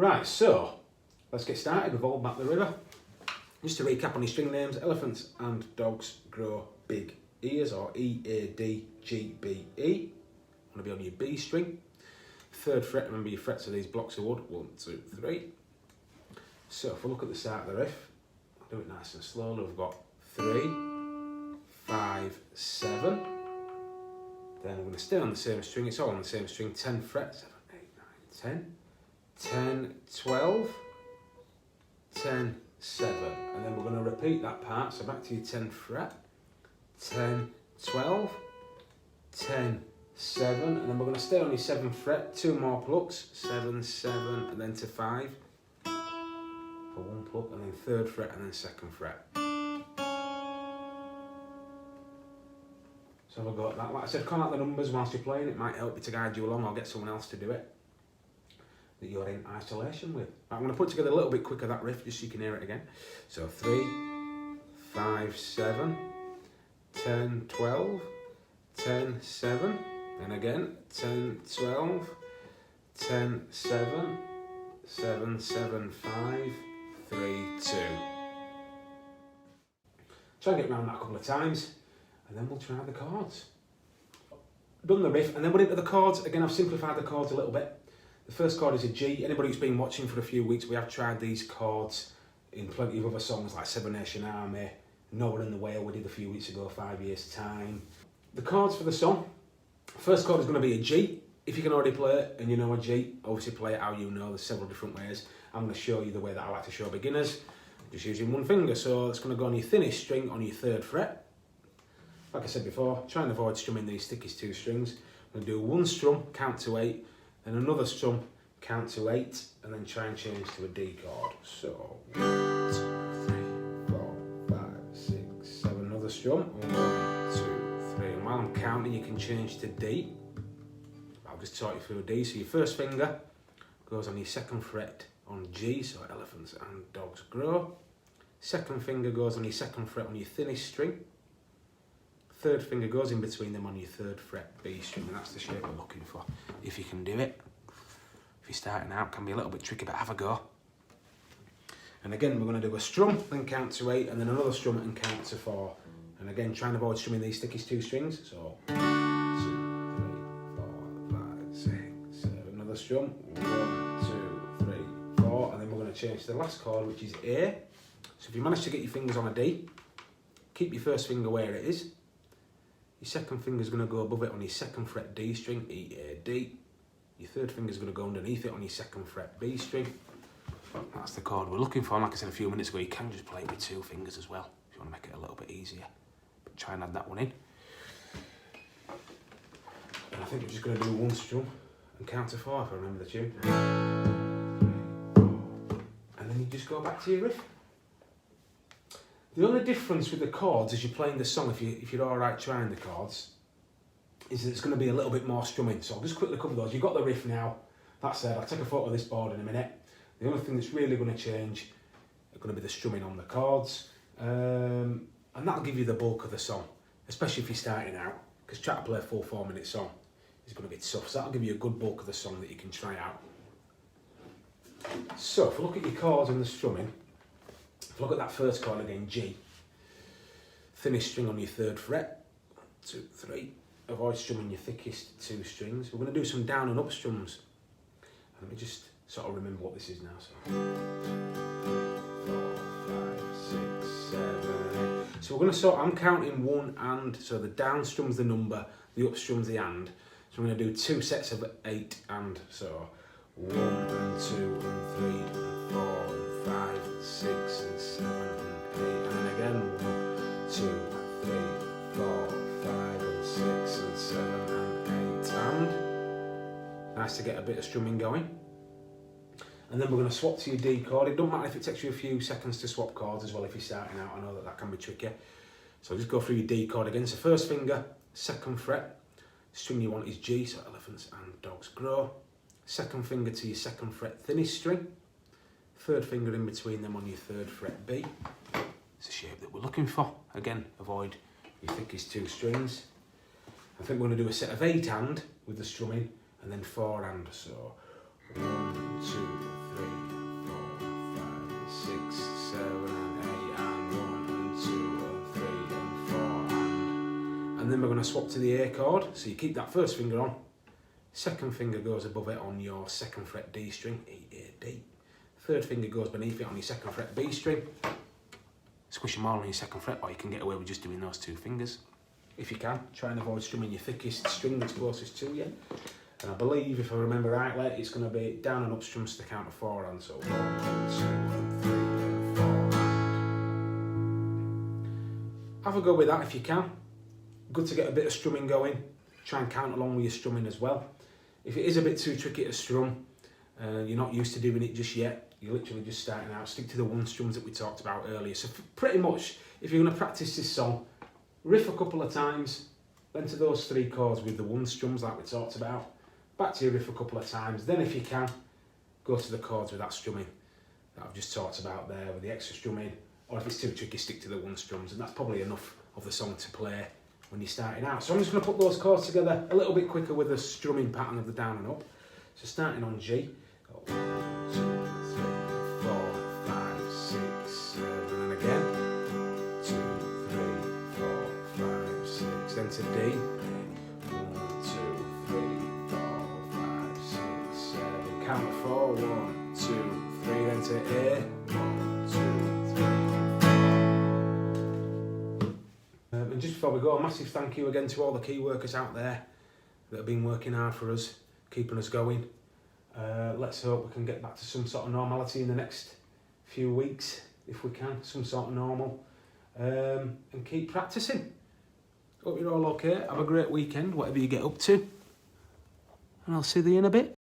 Right, so let's get started with Old Map the River. Just to recap on your string names, elephants and dogs grow big ears, or E-A-D-G-B-E. Want to be on your B string. Third fret, remember your frets are these blocks of wood, 1, 2, 3. So if we look at the start of the riff, I'll do it nice and slowly. We've got 3, 5, 7. Then we're going to stay on the same string, it's all on the same string, 10 frets, 7, 8, 9, 10, 12, 10, 7. And then we're going to repeat that part, so back to your 10th fret, 10, 12, 10, 7, and then we're going to stay on your 7th fret, 2 more plucks, 7, 7, and then to 5, for 1 pluck, and then 3rd fret, and then 2nd fret. So I've got that. Like I said, call out the numbers whilst you're playing, it might help you to guide you along, or get someone else to do it that you're in isolation with. I'm going to put together a little bit quicker that riff, just so you can hear it again. So 3, 5, 7, 10, 12, 10, 7, and again, 10, 12, 10, 7, 7, 7, 5, 3, 2. Try and get around that a couple of times, and then we'll try the chords. Done the riff, and then we're into the chords. Again, I've simplified the chords a little bit. The first chord is a G. Anybody who's been watching for a few weeks, we have tried these chords in plenty of other songs like Seven Nation Army, Nowhere in the Whale we did a few weeks ago, 5 Years Time. The chords for the song, first chord is going to be a G. If you can already play it and you know a G, obviously play it how you know. There's several different ways. I'm going to show you the way that I like to show beginners, just using one finger. So it's going to go on your thinnest string on your 3rd fret. Like I said before, try and avoid strumming these thickest 2 strings. I'm going to do 1 strum, count to 8, then another strum, count to 8, and then try and change to a D chord. So 1, 2, 3, 4, 5, 6, 7. Another strum. 1, 2, 3. And while I'm counting, you can change to D. I'll just talk you through D. So your first finger goes on your 2nd fret on G, so elephants and dogs grow. 2nd finger goes on your 2nd fret on your thinnest string. 3rd finger goes in between them on your 3rd fret B string, and that's the shape we're looking for. If you can do it. If you're starting out, it can be a little bit tricky, but have a go. And again, we're going to do a strum, then count to 8, and then another strum and count to 4. And again, try and avoid strumming these thickest 2 strings. So 1, 2, 3, 4, 5, 6, 7. Another strum. 1, 2, 3, 4. And then we're going to change to the last chord, which is A. So if you manage to get your fingers on a D, keep your first finger where it is. Your 2nd finger is going to go above it on your 2nd fret D string, E, A, D. Your 3rd finger is going to go underneath it on your 2nd fret B string. That's the chord we're looking for. And like I said a few minutes ago, you can just play it with 2 fingers as well, if you want to make it a little bit easier. But try and add that one in. And I think we're just going to do 1 strum and count to 4, if I remember the tune. 3, 4. And then you just go back to your riff. The only difference with the chords as you're playing the song, if you're alright trying the chords, is that it's going to be a little bit more strumming. So I'll just quickly cover those. You've got the riff now. That's it. I'll take a photo of this board in a minute. The only thing that's really going to change are going to be the strumming on the chords. And that'll give you the bulk of the song, especially if you're starting out, because trying to play a full 4-minute song is going to be tough. So that'll give you a good bulk of the song that you can try out. So if we look at your chords and the strumming, if you look at that first chord again, G, thinnest string on your 3rd fret, 1, 2, 3. Avoid strumming your thickest 2 strings. We're going to do some down and up strums. Let me just sort of remember what this is now. So 4, 5, 6, 7, 8. So we're going to I'm counting 1 and, so the down strum's the number, the up strum's the and. So we're going to do 2 sets of 8 and, so 1 and 2 and 3 and 4 and 5 and 6 and 7 and 8. And then again 1, 2, 3, 4, 5 and 6 and 7 and 8 and. Nice to get a bit of strumming going. And then we're going to swap to your D chord. It doesn't matter if it takes you a few seconds to swap chords as well if you're starting out. I know that can be tricky. So just go through your D chord again. So first finger, 2nd fret. String you want is G, so elephants and dogs grow. 2nd finger to your 2nd fret thinnest string. 3rd finger in between them on your 3rd fret B. It's a shape that we're looking for. Again, avoid your thickest 2 strings. I think we're going to do a set of 8 and with the strumming, and then 4 and. So 1, 2, 3, and then we're going to swap to the A chord. So you keep that first finger on, second finger goes above it on your second fret D string, E, A, D. Third finger goes beneath it on your second fret B string. Squish them all on your second fret, or you can get away with just doing those 2 fingers. If you can, try and avoid strumming your thickest string that's closest to you. And I believe, if I remember rightly, it's going to be down and up strums to the count of 4 and so 1, 2 and 3 and 4. Have a go with that if you can. Good to get a bit of strumming going. Try and count along with your strumming as well. If it is a bit too tricky to strum, you're not used to doing it just yet, you're literally just starting out, stick to the 1 strums that we talked about earlier. So pretty much, if you're going to practice this song, riff a couple of times, then to those 3 chords with the 1 strums like we talked about, back to your riff a couple of times, then if you can, go to the chords with that strumming that I've just talked about there with the extra strumming, or if it's too tricky, stick to the 1 strums, and that's probably enough of the song to play when you're starting out. So I'm just going to put those chords together a little bit quicker with the strumming pattern of the down and up. So starting on G, 1, 2, 3, 4, 5, 6, 7, and again, 2, 3, 4, 5, 6, then to D, 1, 2, 3, 4, 5, 6, 7, count of 4, 1, 2, 3, then to A, 1, 2, 3. And just before we go, a massive thank you again to all the key workers out there that have been working hard for us, keeping us going. Let's hope we can get back to some sort of normality in the next few weeks, if we can, some sort of normal, and keep practicing. Hope you're all okay. Have a great weekend, whatever you get up to, and I'll see you in a bit.